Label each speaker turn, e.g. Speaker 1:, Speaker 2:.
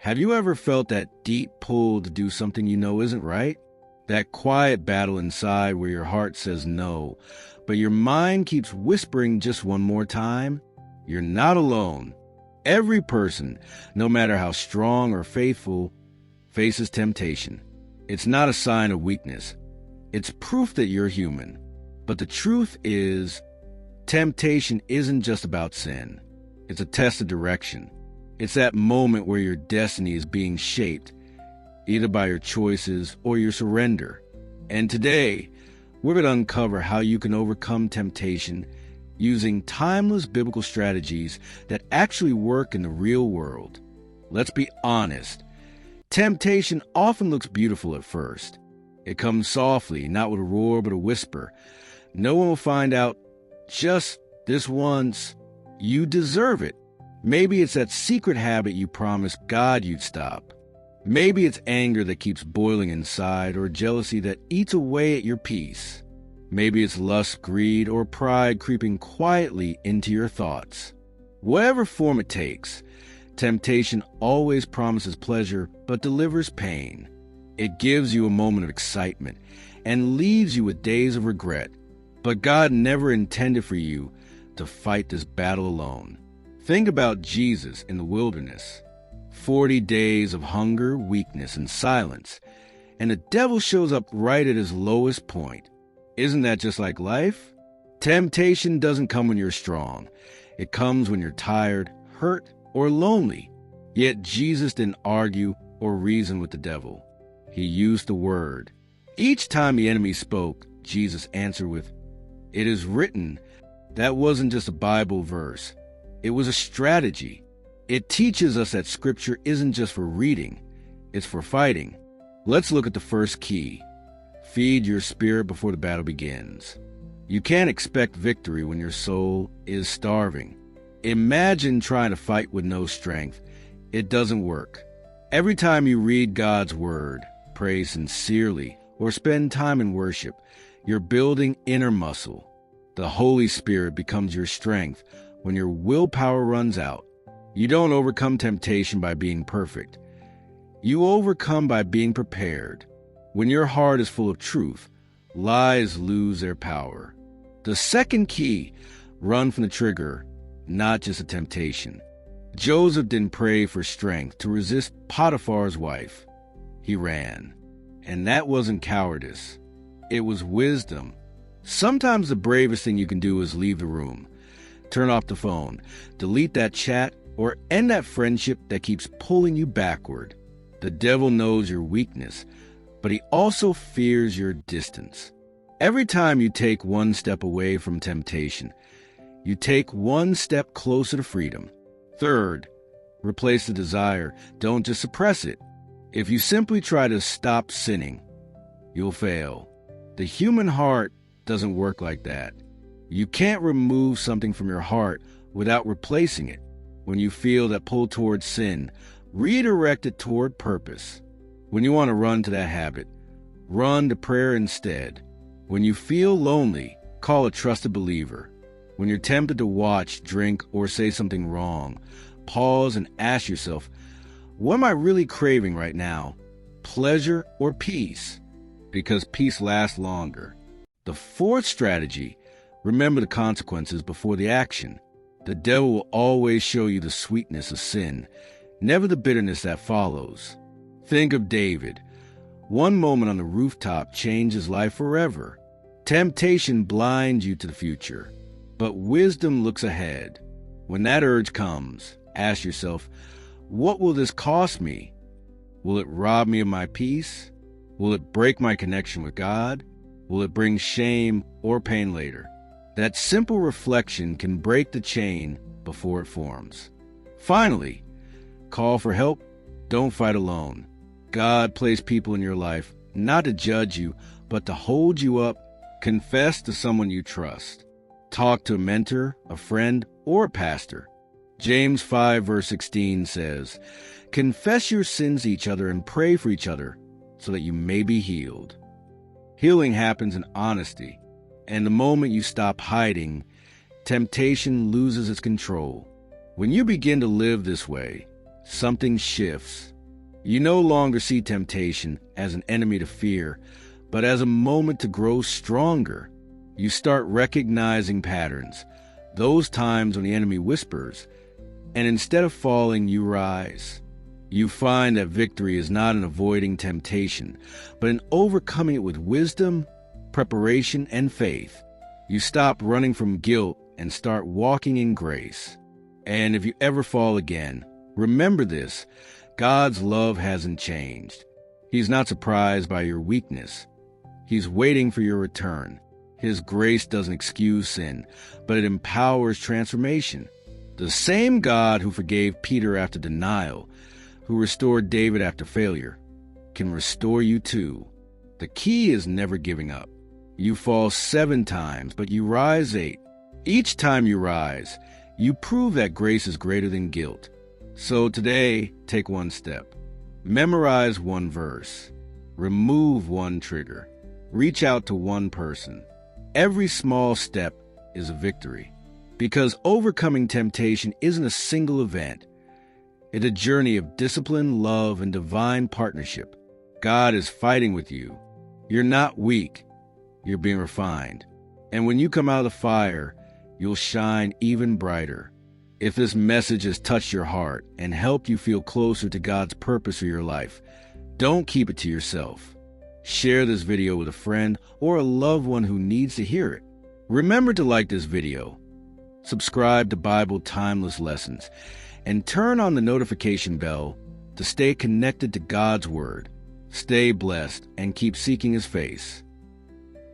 Speaker 1: Have you ever felt that deep pull to do something you know isn't right? That quiet battle inside where your heart says no, but your mind keeps whispering just one more time? You're not alone. Every person, no matter how strong or faithful, faces temptation. It's not a sign of weakness. It's proof that you're human. But the truth is, temptation isn't just about sin. It's a test of direction. It's that moment where your destiny is being shaped, either by your choices or your surrender. And today, we're going to uncover how you can overcome temptation using timeless biblical strategies that actually work in the real world. Let's be honest. Temptation often looks beautiful at first. It comes softly, not with a roar but a whisper. No one will find out. Just this once. You deserve it. Maybe it's that secret habit you promised God you'd stop. Maybe it's anger that keeps boiling inside, or jealousy that eats away at your peace. Maybe it's lust, greed, or pride creeping quietly into your thoughts. Whatever form it takes, temptation always promises pleasure but delivers pain. It gives you a moment of excitement and leaves you with days of regret. But God never intended for you to fight this battle alone. Think about Jesus in the wilderness. 40 days of hunger, weakness, and silence, and the devil shows up right at his lowest point. Isn't that just like life? Temptation doesn't come when you're strong. It comes when you're tired, hurt, or lonely. Yet Jesus didn't argue or reason with the devil. He used the word. Each time the enemy spoke, Jesus answered with, "It is written." That wasn't just a Bible verse. It was a strategy. It teaches us that Scripture isn't just for reading, it's for fighting. Let's look at the first key. Feed your spirit before the battle begins. You can't expect victory when your soul is starving. Imagine trying to fight with no strength. It doesn't work. Every time you read God's word, pray sincerely, or spend time in worship, you're building inner muscle. The Holy Spirit becomes your strength when your willpower runs out. You don't overcome temptation by being perfect. You overcome by being prepared. When your heart is full of truth, lies lose their power. The second key, run from the trigger, not just a temptation. Joseph didn't pray for strength to resist Potiphar's wife. He ran. And that wasn't cowardice. It was wisdom. Sometimes the bravest thing you can do is leave the room. Turn off the phone, delete that chat, or end that friendship that keeps pulling you backward. The devil knows your weakness, but he also fears your distance. Every time you take one step away from temptation, you take one step closer to freedom. Third, replace the desire. Don't just suppress it. If you simply try to stop sinning, you'll fail. The human heart doesn't work like that. You can't remove something from your heart without replacing it. When you feel that pull towards sin, redirect it toward purpose. When you want to run to that habit, run to prayer instead. When you feel lonely, call a trusted believer. When you're tempted to watch, drink, or say something wrong, pause and ask yourself, what am I really craving right now? Pleasure or peace? Because peace lasts longer. The fourth strategy, remember the consequences before the action. The devil will always show you the sweetness of sin, never the bitterness that follows. Think of David. One moment on the rooftop changed his life forever. Temptation blinds you to the future, but wisdom looks ahead. When that urge comes, ask yourself, what will this cost me? Will it rob me of my peace? Will it break my connection with God? Will it bring shame or pain later? That simple reflection can break the chain before it forms. Finally, call for help. Don't fight alone. God placed people in your life not to judge you, but to hold you up. Confess to someone you trust. Talk to a mentor, a friend, or a pastor. James 5 verse 16 says, confess your sins to each other and pray for each other so that you may be healed. Healing happens in honesty, and the moment you stop hiding, temptation loses its control. When you begin to live this way, something shifts. You no longer see temptation as an enemy to fear, but as a moment to grow stronger. You start recognizing patterns, those times when the enemy whispers, and instead of falling, you rise. You find that victory is not in avoiding temptation, but in overcoming it with wisdom, preparation, and faith. You stop running from guilt and start walking in grace. And if you ever fall again, remember this: God's love hasn't changed. He's not surprised by your weakness. He's waiting for your return. His grace doesn't excuse sin, but it empowers transformation. The same God who forgave Peter after denial, who restored David after failure, can restore you too. The key is never giving up. You fall 7 times, but you rise 8. Each time you rise, you prove that grace is greater than guilt. So today, take one step. Memorize one verse. Remove one trigger. Reach out to one person. Every small step is a victory. Because overcoming temptation isn't a single event. It's a journey of discipline, love, and divine partnership. God is fighting with you. You're not weak. You're being refined. And when you come out of the fire, you'll shine even brighter. If this message has touched your heart and helped you feel closer to God's purpose for your life, don't keep it to yourself. Share this video with a friend or a loved one who needs to hear it. Remember to like this video, subscribe to Bible Timeless Lessons, and turn on the notification bell to stay connected to God's Word. Stay blessed and keep seeking His face.